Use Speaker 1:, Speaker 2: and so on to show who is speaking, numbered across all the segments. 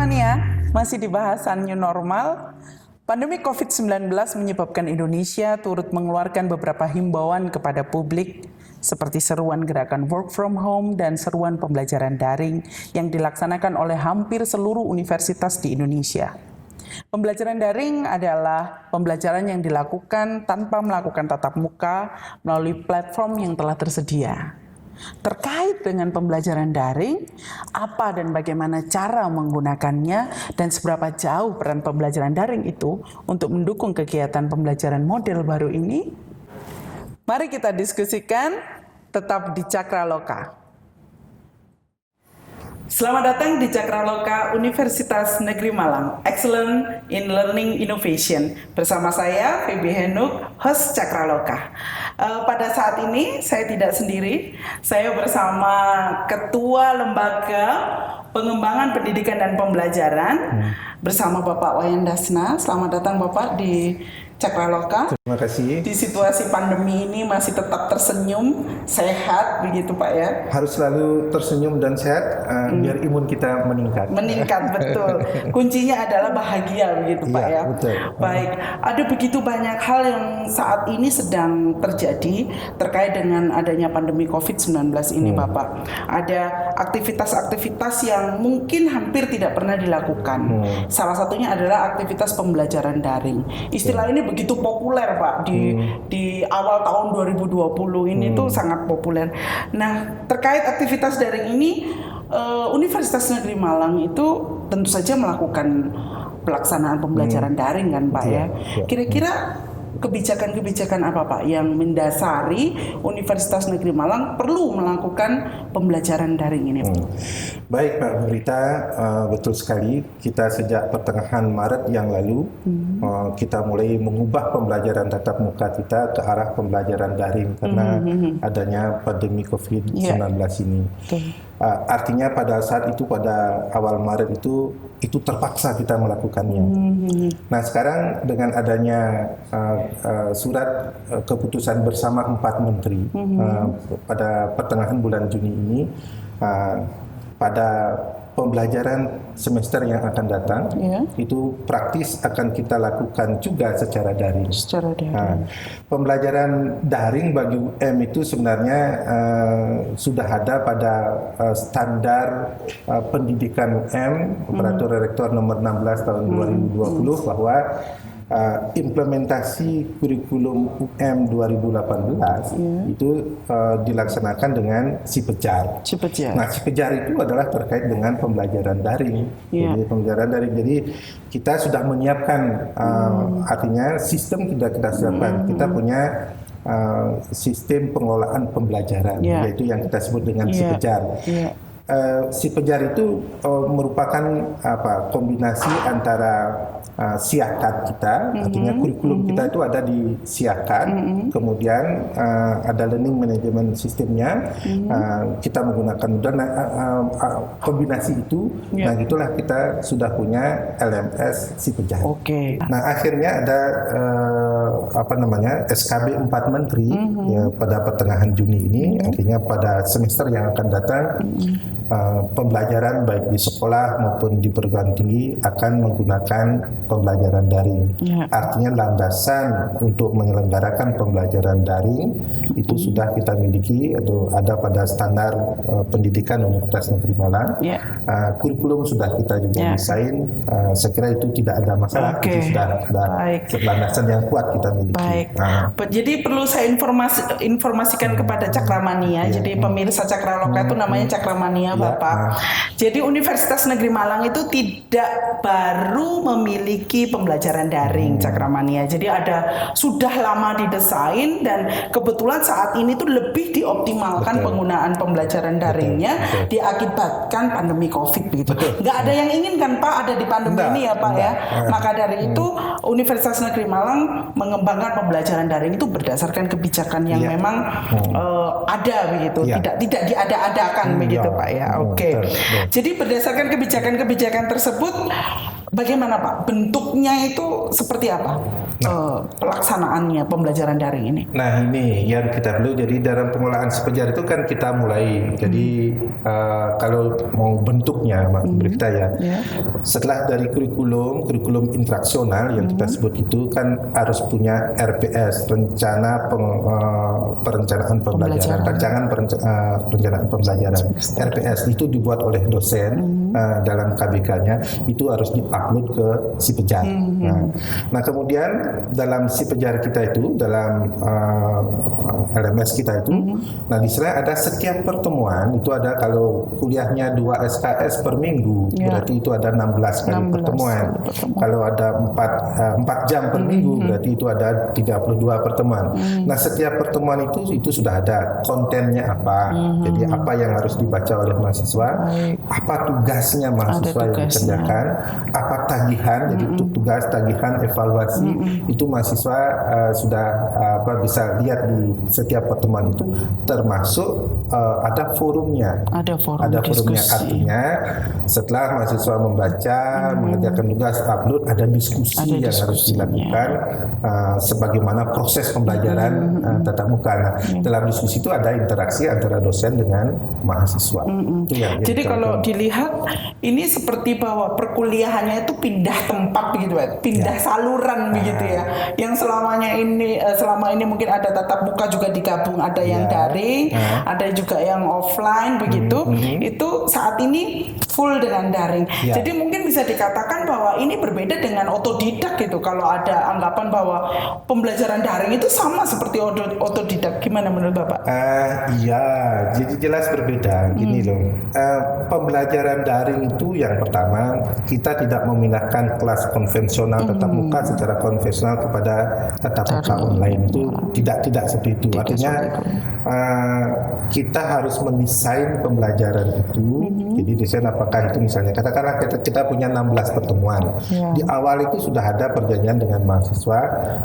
Speaker 1: Cakramania, masih di bahasan new normal. Pandemi COVID-19 menyebabkan Indonesia turut mengeluarkan beberapa himbauan kepada publik, seperti seruan gerakan work from home dan seruan pembelajaran daring yang dilaksanakan oleh hampir seluruh universitas di Indonesia. Pembelajaran daring adalah pembelajaran yang dilakukan tanpa melakukan tatap muka melalui platform yang telah tersedia. Terkait dengan pembelajaran daring, apa dan bagaimana cara menggunakannya dan seberapa jauh peran pembelajaran daring itu untuk mendukung kegiatan pembelajaran model baru ini? Mari kita diskusikan, tetap di Cakraloka. Selamat datang di Cakraloka Universitas Negeri Malang, Excellent in Learning Innovation. Bersama saya, Feby Henuk, host Cakraloka. Pada saat ini, saya tidak sendiri. Saya bersama Ketua Lembaga Pengembangan Pendidikan dan Pembelajaran, bersama Bapak Wayan Dasna. Selamat datang Bapak di Cakraloka.
Speaker 2: Terima kasih.
Speaker 1: Di situasi pandemi ini masih tetap tersenyum, sehat begitu Pak ya?
Speaker 2: Harus selalu tersenyum dan sehat biar imun kita meningkat.
Speaker 1: Meningkat, betul. Kuncinya adalah bahagia begitu Pak ya?
Speaker 2: Betul.
Speaker 1: Baik, ada begitu banyak hal yang saat ini sedang terjadi terkait dengan adanya pandemi COVID-19 ini Bapak. Ada aktivitas-aktivitas yang mungkin hampir tidak pernah dilakukan. Salah satunya adalah aktivitas pembelajaran daring. Istilah ini begitu populer Pak di awal tahun 2020 ini tuh sangat populer. Nah, terkait aktivitas daring ini, Universitas Negeri Malang itu tentu saja melakukan pelaksanaan pembelajaran daring kan Pak ya. Kira-kira kebijakan-kebijakan apa Pak yang mendasari Universitas Negeri Malang perlu melakukan pembelajaran daring ini?
Speaker 2: Baik Pak Berita, betul sekali. Kita sejak pertengahan Maret yang lalu kita mulai mengubah pembelajaran tatap muka kita ke arah pembelajaran daring karena adanya pandemi COVID-19 ini. Artinya pada saat itu, pada awal Maret itu terpaksa kita melakukannya. Nah sekarang dengan adanya surat keputusan bersama 4 menteri pada pertengahan bulan Juni ini, pada pembelajaran semester yang akan datang itu praktis akan kita lakukan juga secara daring. Pembelajaran daring bagi UM itu sebenarnya sudah ada pada standar pendidikan UM Peraturan Rektor nomor 16 tahun 2020 bahwa implementasi kurikulum UM 2018 itu dilaksanakan dengan Cipejar. Nah, Cipejar itu adalah terkait dengan pembelajaran daring. Jadi pembelajaran daring. Jadi kita sudah menyiapkan, artinya sistem kita siapkan. Kita punya sistem pengelolaan pembelajaran, yaitu yang kita sebut dengan Cipejar. Cipejar itu merupakan kombinasi antara siakat kita, artinya kurikulum kita itu ada di siakat, kemudian ada learning management sistemnya, kita menggunakan dan kombinasi itu, nah itulah kita sudah punya LMS Cipejar. Nah akhirnya ada SKB 4 Menteri pada pertengahan Juni ini, artinya pada semester yang akan datang pembelajaran baik di sekolah maupun di perguruan tinggi akan menggunakan pembelajaran daring. Artinya landasan untuk menyelenggarakan pembelajaran daring itu sudah kita miliki atau ada pada standar pendidikan Universitas Negeri Malang. Kurikulum sudah kita juga desain. Saya kira itu tidak ada masalah. Itu sudah landasan yang kuat kita miliki.
Speaker 1: Jadi perlu saya informasikan kepada Cakramania. Jadi pemirsa Cakraloka itu namanya Cakramania Bapak. Jadi Universitas Negeri Malang itu tidak baru memiliki pembelajaran daring Cakramania. Jadi sudah lama didesain dan kebetulan saat ini tuh lebih dioptimalkan penggunaan pembelajaran daringnya diakibatkan pandemi COVID begitu. Nggak ada yang ingin kan Pak ada di pandemi ini ya Pak ya. Maka dari itu Universitas Negeri Malang mengembangkan pembelajaran daring itu berdasarkan kebijakan yang memang ada begitu. Tidak diada-adakan begitu Pak ya. Jadi berdasarkan kebijakan-kebijakan tersebut Bagaimana Pak? Bentuknya itu seperti apa? Pelaksanaannya pembelajaran daring ini?
Speaker 2: Nah ini yang kita perlu. Jadi dalam pengelolaan si Pejar itu kan kita mulai. Jadi kalau mau bentuknya berita ya. Setelah dari kurikulum interaksional yang kita sebut itu kan harus punya RPS, perencanaan pembelajaran, perencanaan pembelajaran. RPS itu dibuat oleh dosen dalam KBK-nya, itu harus diupload ke si Pejar. Nah kemudian dalam si Pejar kita itu, dalam LMS kita itu, nah di sana ada setiap pertemuan itu ada, kalau kuliahnya 2 SKS per minggu, berarti itu ada 16 kali pertemuan. Kalau ada 4 jam per minggu, berarti itu ada 32 pertemuan. Nah setiap pertemuan itu sudah ada kontennya apa, jadi apa yang harus dibaca oleh mahasiswa, apa tugasnya mahasiswa yang dikerjakan, apa tagihan, jadi tugas, tagihan, evaluasi, itu mahasiswa sudah bisa lihat di setiap pertemuan itu, termasuk ada forumnya. Ada forumnya, artinya setelah mahasiswa membaca, mengerjakan tugas, upload, ada diskusi yang harus dilakukan sebagaimana proses pembelajaran tatap muka. Nah, dalam diskusi itu ada interaksi antara dosen dengan mahasiswa. Itu yang
Speaker 1: jadi kalau dilihat ini seperti bahwa perkuliahannya itu pindah tempat begitu, pindah saluran begitu ya. Yang selama ini mungkin ada tatap muka juga digabung, ada yang daring, ada juga yang offline begitu. Itu saat ini full dengan daring. Jadi mungkin bisa dikatakan bahwa ini berbeda dengan otodidak gitu. Kalau ada anggapan bahwa pembelajaran daring itu sama seperti otodidak, gimana menurut Bapak?
Speaker 2: Iya, jadi jelas berbeda. Gini loh, pembelajaran daring itu yang pertama, kita tidak memindahkan kelas konvensional tatap muka secara konvensional kepada tatap muka online, itu tidak seperti itu. Artinya kita harus mendesain pembelajaran itu. Jadi desain apakah itu misalnya katakanlah kita punya 16 pertemuan. Di awal itu sudah ada perjanjian dengan mahasiswa.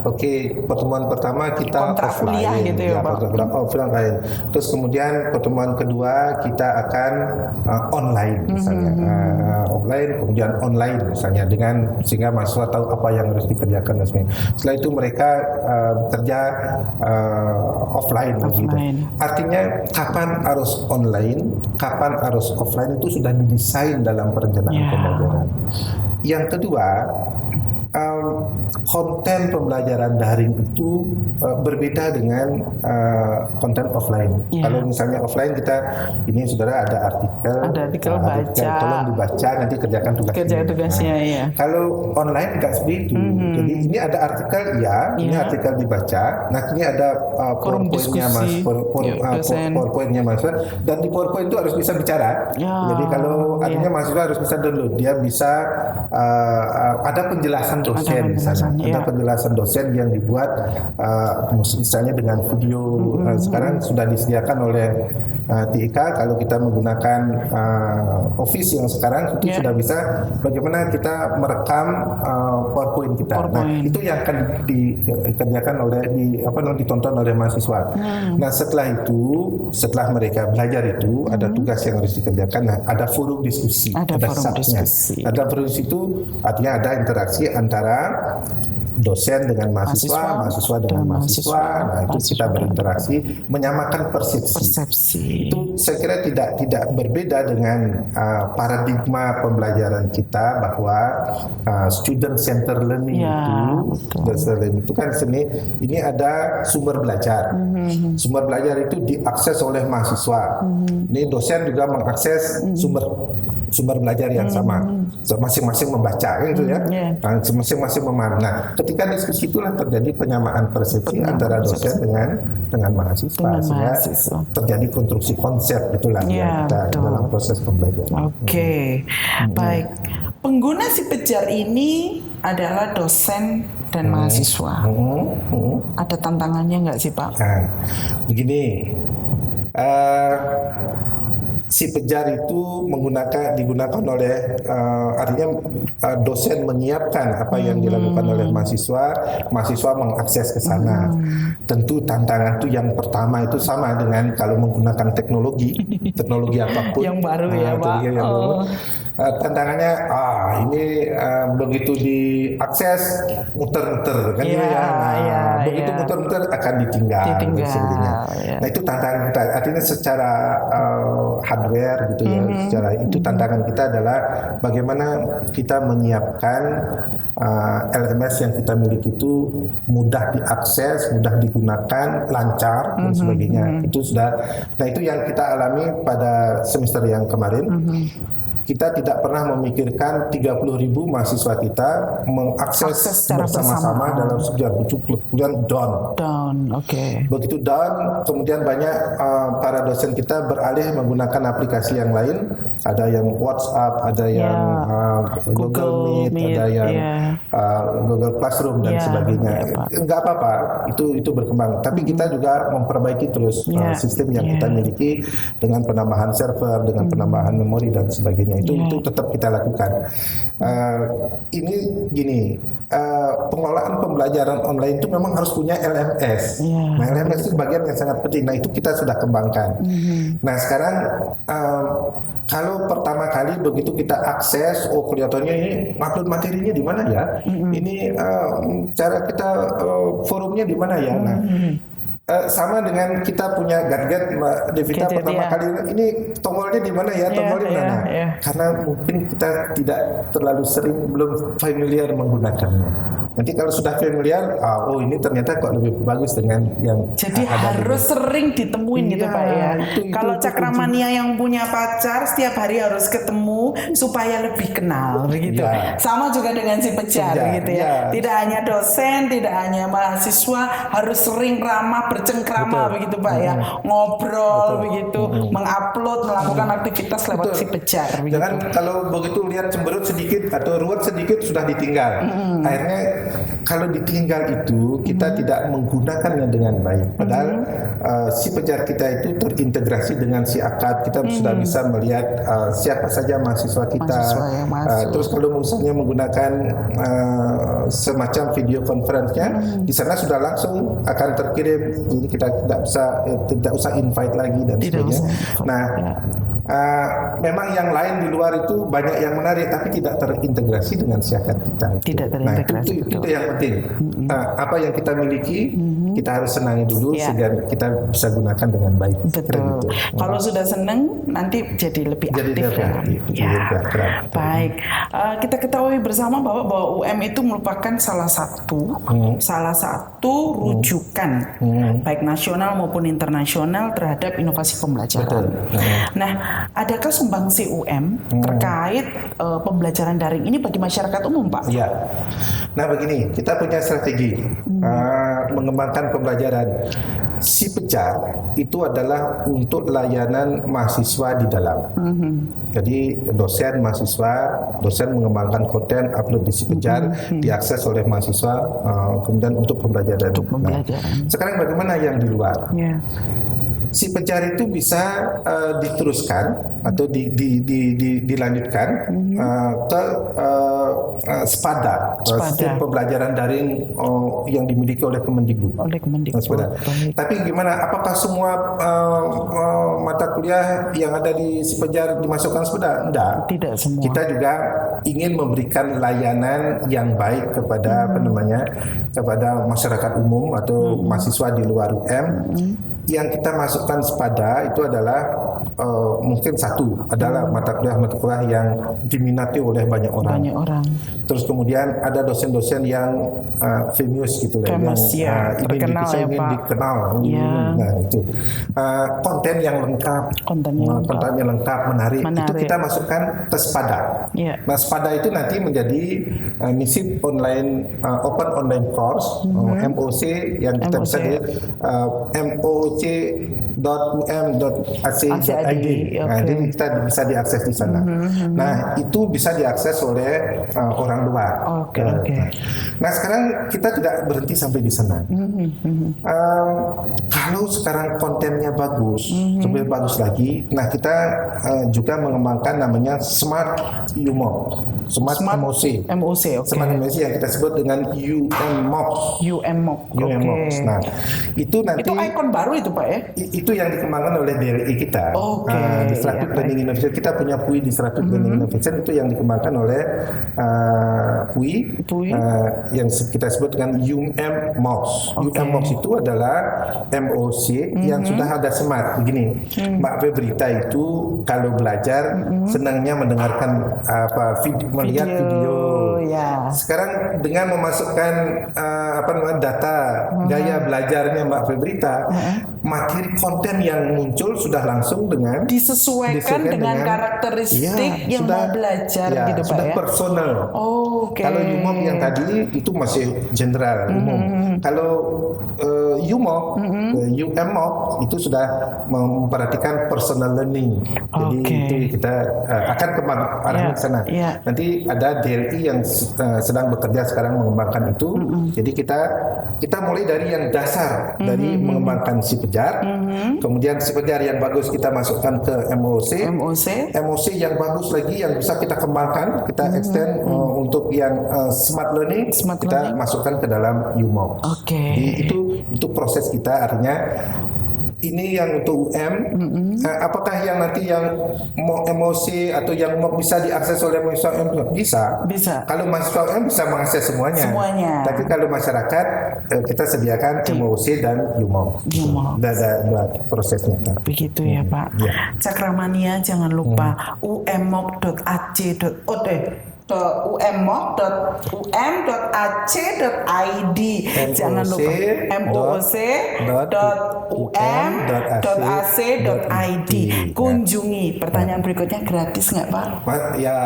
Speaker 2: Oke, pertemuan pertama kita offline,
Speaker 1: gitu ya,
Speaker 2: offline. Terus kemudian pertemuan kedua kita akan online misalnya, offline kemudian online misalnya, dengan sehingga mahasiswa tahu apa yang harus dikerjakan dan sebagainya. Setelah itu mereka kerja offline. Gitu. Artinya kapan harus online, kapan harus offline itu sudah didesain dalam perencanaan pembelajaran. Yang kedua, konten pembelajaran daring itu berbeda dengan konten offline. Kalau misalnya offline kita, ini saudara ada artikel
Speaker 1: baca,
Speaker 2: tolong dibaca, nanti kerjakan tugasnya. Kalau online nggak seperti itu. Jadi ini ada artikel, ini artikel dibaca. Nah ini ada PowerPoint-nya mahasiswa, dan di PowerPoint itu harus bisa bicara. Jadi kalau artinya mahasiswa harus bisa download, dia bisa ada penjelasan dosen misalnya, ada penjelasan dosen yang dibuat misalnya dengan video. Sekarang sudah disediakan oleh TIK, kalau kita menggunakan Office yang sekarang itu sudah bisa bagaimana kita merekam PowerPoint kita. Nah, itu yang akan dikerjakan oleh ditonton oleh mahasiswa. Nah, setelah mereka belajar itu ada tugas yang harus dikerjakan. Nah, ada forum diskusi, ada forum diskusi itu artinya ada interaksi antara dosen dengan mahasiswa dengan mahasiswa. Nah, itu kita berinteraksi, menyamakan persepsi. Itu saya kira tidak berbeda dengan paradigma pembelajaran kita bahwa student center learning itu kan ini ada sumber belajar. Sumber belajar itu diakses oleh mahasiswa. Ini dosen juga mengakses sumber belajar yang sama, masing-masing membaca gitu ya, masing-masing memahami. Nah, ketika diskusi itulah terjadi penyamaan persepsi antara dosen dengan mahasiswa, sehingga terjadi konstruksi konsep, itulah yang kita dalam proses pembelajaran.
Speaker 1: Baik. Pengguna si Pejar ini adalah dosen dan mahasiswa. Ada tantangannya nggak sih Pak?
Speaker 2: Nah, begini. si Pejar itu digunakan oleh artinya dosen menyiapkan apa yang dilakukan oleh mahasiswa mengakses ke sana. Tentu tantangan itu yang pertama itu sama dengan kalau menggunakan teknologi apapun
Speaker 1: yang baru ya Pak.
Speaker 2: Tantangannya ini begitu diakses muter-muter kan gitu ya. Begitu muter-muter akan ditinggal. Nah itu tantangan kita. Artinya secara hardware gitu ya. Secara itu tantangan kita adalah bagaimana kita menyiapkan LMS yang kita miliki itu mudah diakses, mudah digunakan, lancar dan sebagainya. Itu sudah. Nah itu yang kita alami pada semester yang kemarin. Kita tidak pernah memikirkan 30.000 mahasiswa kita mengakses bersama-sama dalam sejak kemudian down. Begitu down, kemudian banyak para dosen kita beralih menggunakan aplikasi yang lain. Ada yang WhatsApp, ada yang Google Meet, ada yang Google Classroom dan sebagainya. Enggak apa-apa, itu berkembang. Tapi kita juga memperbaiki terus sistem yang kita miliki dengan penambahan server, dengan penambahan memori dan sebagainya. Itu tetap kita lakukan. Ini gini, pengelolaan pembelajaran online itu memang harus punya LMS. Nah, LMS itu bagian yang sangat penting. Nah, itu kita sudah kembangkan. Nah, sekarang kalau pertama kali begitu kita akses, kelihatannya ini upload materinya di mana ya? Ini cara kita forumnya di mana ya? Nah, sama dengan kita punya gadget Mbak Devita pertama kali ini tombolnya di mana ya, tombolnya di mana? Karena mungkin kita tidak terlalu sering, belum familiar menggunakannya. Nanti kalau sudah familiar, ini ternyata kok lebih bagus dengan yang
Speaker 1: jadi harus sering ditemuin gitu Pak ya. Kalau Cakramania yang punya pacar setiap hari harus ketemu supaya lebih kenal begitu. Sama juga dengan si Pejar gitu ya. Tidak hanya dosen, tidak hanya mahasiswa, harus sering ramah bercengkrama begitu Pak ya. Ngobrol begitu, mengupload, melakukan aktivitas lewat si Pejar begitu.
Speaker 2: Jangan kalau begitu lihat cemberut sedikit atau ruwet sedikit sudah ditinggal. Akhirnya kalau ditinggal itu kita tidak menggunakannya dengan baik. Padahal si Pejar kita itu terintegrasi dengan si Akad. Kita sudah bisa melihat siapa saja mahasiswa kita. Terus kalau misalnya menggunakan semacam video conference-nya, di sana sudah langsung akan terkirim. Jadi kita tidak usah invite lagi dan sebagainya. Nah, memang yang lain di luar itu banyak yang menarik, tapi tidak terintegrasi dengan siakat kita.
Speaker 1: Tidak terintegrasi.
Speaker 2: Nah, itu yang penting. Apa yang kita miliki, kita harus senangi dulu sehingga kita bisa gunakan dengan baik.
Speaker 1: Betul. Gitu. Kalau sudah senang, nanti jadi lebih aktif. Baik. Kita ketahui bersama bahwa UM itu merupakan salah satu rujukan baik nasional maupun internasional terhadap inovasi pembelajaran. Nah, adakah sumbangsi UM terkait pembelajaran daring ini bagi masyarakat umum, Pak?
Speaker 2: Iya. Nah, begini, kita punya strategi mengembangkan pembelajaran. Si Pejar itu adalah untuk layanan mahasiswa di dalam. Jadi dosen, mahasiswa, dosen mengembangkan konten, upload di Si Pejar, diakses oleh mahasiswa, kemudian untuk pembelajaran. Nah, sekarang bagaimana yang di luar? Si Pejar itu bisa diteruskan atau dilanjutkan ke SPADA, sistem pembelajaran daring yang dimiliki oleh Kemendikbud. Tapi gimana? Apakah semua mata kuliah yang ada di Si Pejar dimasukkan SPADA? Tidak semua. Kita juga ingin memberikan layanan yang baik kepada kepada masyarakat umum atau mahasiswa di luar UM. Yang kita masukkan SPADA itu adalah mungkin satu adalah mata kuliah yang diminati oleh banyak orang. Terus kemudian ada dosen-dosen yang famous gitu
Speaker 1: lah, yang
Speaker 2: terkenal ingin dikenal. Nah itu konten yang lengkap, kontennya lengkap, menarik. Itu kita masukkan ke SPADA. Nah SPADA itu nanti menjadi misi online open online course MOC yang kita bisa di moc.um.ac.id. Nah, jadi kita bisa diakses di sana. Nah, itu bisa diakses oleh orang luar. Nah, sekarang kita tidak berhenti sampai di sana. Kalau sekarang kontennya bagus, lebih bagus lagi. Nah, kita juga mengembangkan namanya Smart UMOC, Smart MOC.
Speaker 1: MOC, oke.
Speaker 2: Smart MOC yang kita sebut dengan UMOC.
Speaker 1: UMOC,
Speaker 2: UMOC.
Speaker 1: oke.
Speaker 2: Nah, itu nanti
Speaker 1: Itu ikon baru itu Pak ya?
Speaker 2: Itu yang dikembangkan oleh DLI kita.
Speaker 1: Oke.
Speaker 2: Disruptive Learning Innovation, kita punya PUI Disruptive Learning Innovation, itu yang dikembangkan oleh PUI. Yang kita sebut dengan UMMOC. UMMOC itu adalah MOC yang sudah ada smart. Begini, Mbak Febrita itu kalau belajar senangnya mendengarkan melihat video.
Speaker 1: Ya.
Speaker 2: Sekarang dengan memasukkan data gaya belajarnya Mbak Febrita, materi konten yang muncul sudah langsung dengan
Speaker 1: disesuaikan dengan karakteristik yang mau belajar gitu Pak
Speaker 2: sudah
Speaker 1: ya.
Speaker 2: personal.
Speaker 1: Oke.
Speaker 2: Kalau UMOC yang tadi itu masih general umum. Kalau UMOC, UMOC itu sudah memperhatikan personal learning. Jadi itu kita akan ke arah sana. Nanti ada DLI yang sedang bekerja sekarang mengembangkan itu. Jadi kita mulai dari yang dasar, dari mengembangkan si pejar. Kemudian si pejar yang bagus kita masukkan ke MOC. MOC yang bagus lagi yang bisa kita kembangkan, kita extend untuk yang smart learning, kita masukkan ke dalam UMOC. Jadi itu proses kita, artinya ini yang untuk UM. Apakah yang nanti yang mau MOC atau yang mau bisa diakses oleh mahasiswa UM? Bisa. Kalau mahasiswa UM bisa mengakses semuanya. Tapi kalau masyarakat kita sediakan MOC dan UMOC. Ada prosesnya.
Speaker 1: Begitu ya Pak. Cakramania jangan lupa umoc.ac.id. Jangan lupa moc.um.ac.id. Kunjungi. Pertanyaan berikutnya, gratis nggak Pak?
Speaker 2: Ya,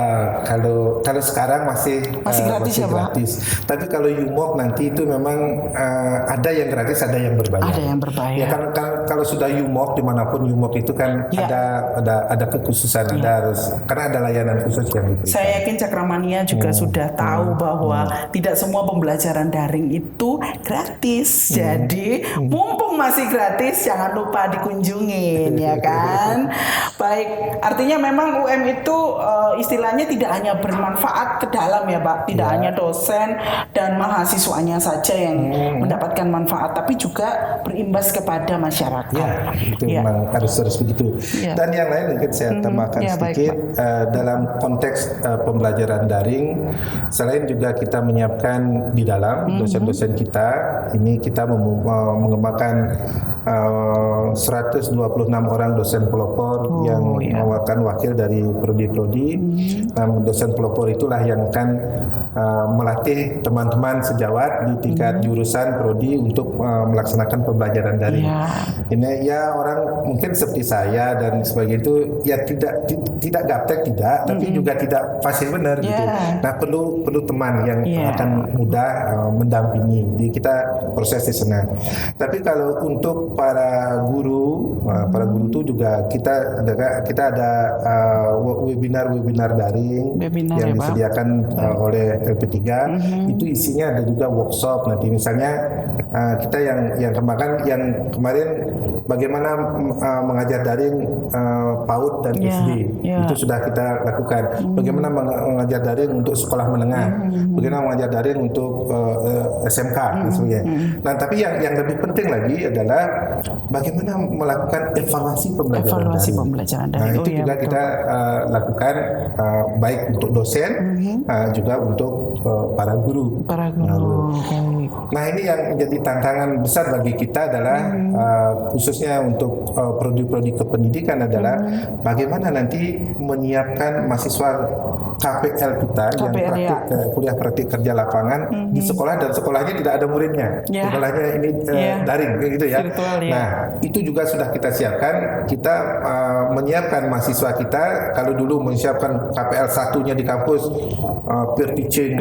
Speaker 2: kalau sekarang masih
Speaker 1: gratis ya Pak.
Speaker 2: Tapi kalau UMOC nanti itu memang ada yang gratis, ada yang berbayar.
Speaker 1: Ada yang berbayar.
Speaker 2: Ya kan kalau sudah UMOC dimanapun UMOC itu kan ada kekhususan, karena ada layanan khusus yang diberikan.
Speaker 1: Saya yakin Cakramania juga sudah tahu bahwa tidak semua pembelajaran daring itu gratis. Jadi mumpung masih gratis, jangan lupa dikunjungin ya kan. Baik, artinya memang UM itu istilahnya tidak hanya bermanfaat ke dalam ya Pak, tidak hanya dosen dan mahasiswanya saja yang mendapatkan manfaat, tapi juga berimbas kepada masyarakat.
Speaker 2: Itu memang harus begitu. Dan yang lain mungkin saya tambahkan sedikit dalam konteks pembelajaran daring, selain juga kita menyiapkan di dalam dosen-dosen kita, ini kita mengembangkan 126 orang dosen pelopor yang merupakan wakil dari prodi-prodi. Dosen pelopor itulah yang akan melatih teman-teman sejawat di tingkat jurusan prodi untuk melaksanakan pembelajaran daring. Ini ya orang mungkin seperti saya dan sebagainya itu ya tidak gaptek tapi juga tidak fasih benar gitu. Nah perlu teman yang akan mudah mendampingi. Jadi kita proses di sana. Tapi kalau untuk para guru itu juga kita ada webinar daring yang disediakan oleh LP3. Itu isinya ada juga workshop. Nanti misalnya kita yang kemarin bagaimana mengajar daring PAUD dan SD. Itu sudah kita lakukan. Bagaimana mengajar daring untuk sekolah menengah, bagaimana mengajar daring untuk SMK dan sebagainya. Nah, tapi yang lebih penting lagi adalah bagaimana melakukan evaluasi pembelajaran daring. Nah, itu juga kita lakukan baik untuk dosen juga untuk para guru. Nah, ini yang menjadi tantangan besar bagi kita adalah khususnya untuk prodi-prodi kependidikan adalah bagaimana nanti menyiapkan mahasiswa KPL kita yang kuliah praktik kerja lapangan di sekolah dan sekolahnya tidak ada muridnya, sekolahnya ini daring gitu ya. Virtual, Nah itu juga sudah kita siapkan. Kita menyiapkan mahasiswa kita. Kalau dulu menyiapkan KPL satunya di kampus peer teaching,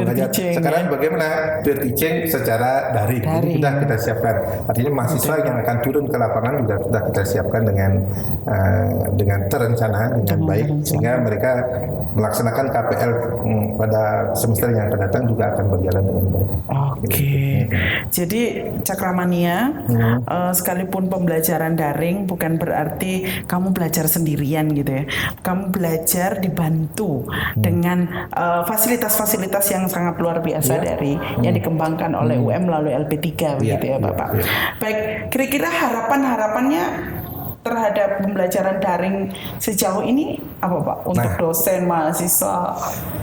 Speaker 2: sekarang bagaimana peer teaching secara daring. Jadi sudah kita siapkan. Artinya mahasiswa yang akan turun ke lapangan juga sudah kita siapkan dengan terencana dengan baik sehingga mereka melaksanakan KPL pada semester yang akan datang juga akan berjalan dengan baik.
Speaker 1: Oke. Jadi Cakramania, sekalipun pembelajaran daring bukan berarti kamu belajar sendirian gitu ya. Kamu belajar dibantu dengan fasilitas-fasilitas yang sangat luar biasa dari yang dikembangkan oleh UM melalui LP3 begitu ya Bapak. Baik, kira-kira harapannya terhadap pembelajaran daring sejauh ini apa Pak? Untuk dosen, mahasiswa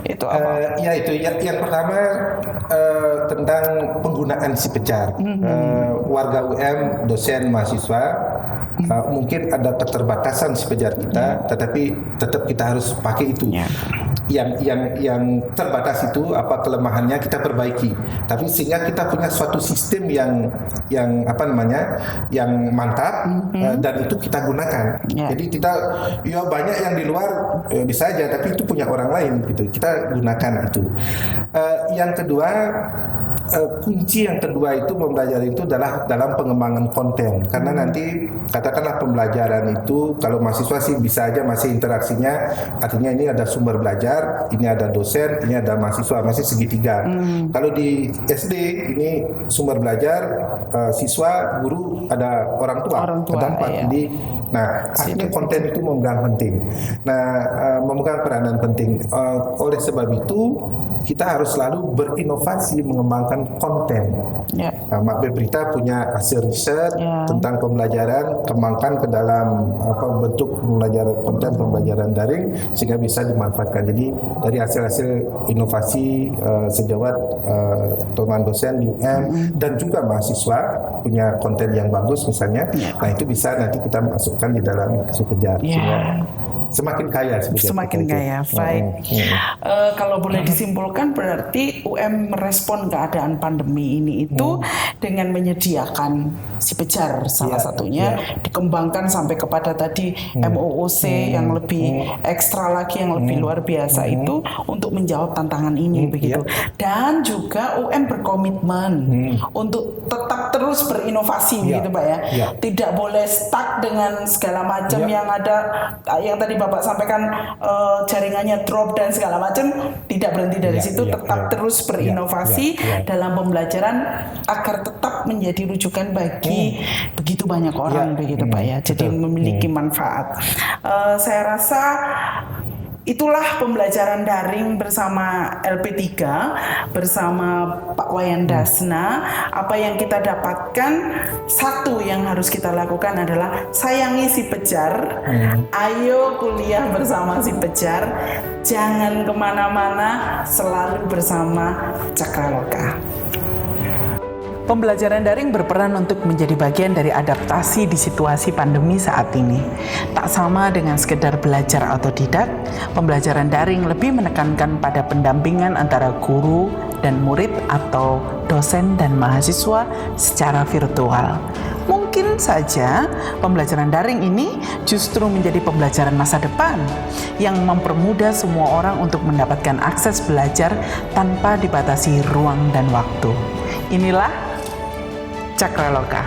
Speaker 1: itu apa?
Speaker 2: Ya itu yang pertama tentang penggunaan si pejar. Warga UM, dosen, mahasiswa mungkin ada keterbatasan si pejar kita, tetapi tetap kita harus pakai itu. Yang terbatas itu apa kelemahannya kita perbaiki. Tapi sehingga kita punya suatu sistem yang mantap dan itu kita gunakan. Jadi kita banyak yang di luar bisa aja, tapi itu punya orang lain gitu. Kita gunakan itu. Yang kedua, kunci yang kedua itu mempelajari itu adalah dalam pengembangan konten, karena nanti katakanlah pembelajaran itu kalau mahasiswa sih bisa aja masih interaksinya, artinya ini ada sumber belajar, ini ada dosen, ini ada mahasiswa, masih segitiga. Kalau di SD ini sumber belajar, siswa, guru, ada orang tua ada empat. Jadi artinya konten itu memegang penting. Memegang peranan penting. Oleh sebab itu kita harus selalu berinovasi mengembangkan konten. Mak Bebrita punya hasil riset tentang pembelajaran, kembangkan ke dalam bentuk pembelajaran konten, pembelajaran daring sehingga bisa dimanfaatkan. Jadi dari hasil-hasil inovasi sejawat teman dosen di UM dan juga mahasiswa punya konten yang bagus misalnya, itu bisa nanti kita masukkan di dalam si pejar sehingga semakin kaya.
Speaker 1: Semakin kaya, baik. Kalau boleh disimpulkan berarti UM merespon keadaan pandemi ini itu dengan menyediakan si pejar salah satunya, dikembangkan sampai kepada tadi MOOC yang lebih ekstra lagi, yang lebih luar biasa itu untuk menjawab tantangan ini begitu. Dan juga UM berkomitmen untuk tetap terus berinovasi begitu Pak ya. Tidak boleh stuck dengan segala macam yang ada, yang tadi Bapak sampaikan jaringannya drop dan segala macam, tidak berhenti dari situ, tetap terus berinovasi dalam pembelajaran agar tetap menjadi rujukan bagi begitu banyak orang begitu Pak ya. Jadi memiliki manfaat. Saya rasa itulah pembelajaran daring bersama LP3, bersama Pak Wayan Dasna. Apa yang kita dapatkan, satu yang harus kita lakukan adalah sayangi si pejar. Ayo kuliah bersama si pejar. Jangan kemana-mana, selalu bersama Cakraloka. Pembelajaran daring berperan untuk menjadi bagian dari adaptasi di situasi pandemi saat ini. Tak sama dengan sekedar belajar otodidak, pembelajaran daring lebih menekankan pada pendampingan antara guru dan murid atau dosen dan mahasiswa secara virtual. Mungkin saja pembelajaran daring ini justru menjadi pembelajaran masa depan yang mempermudah semua orang untuk mendapatkan akses belajar tanpa dibatasi ruang dan waktu. Inilah Cakraloka.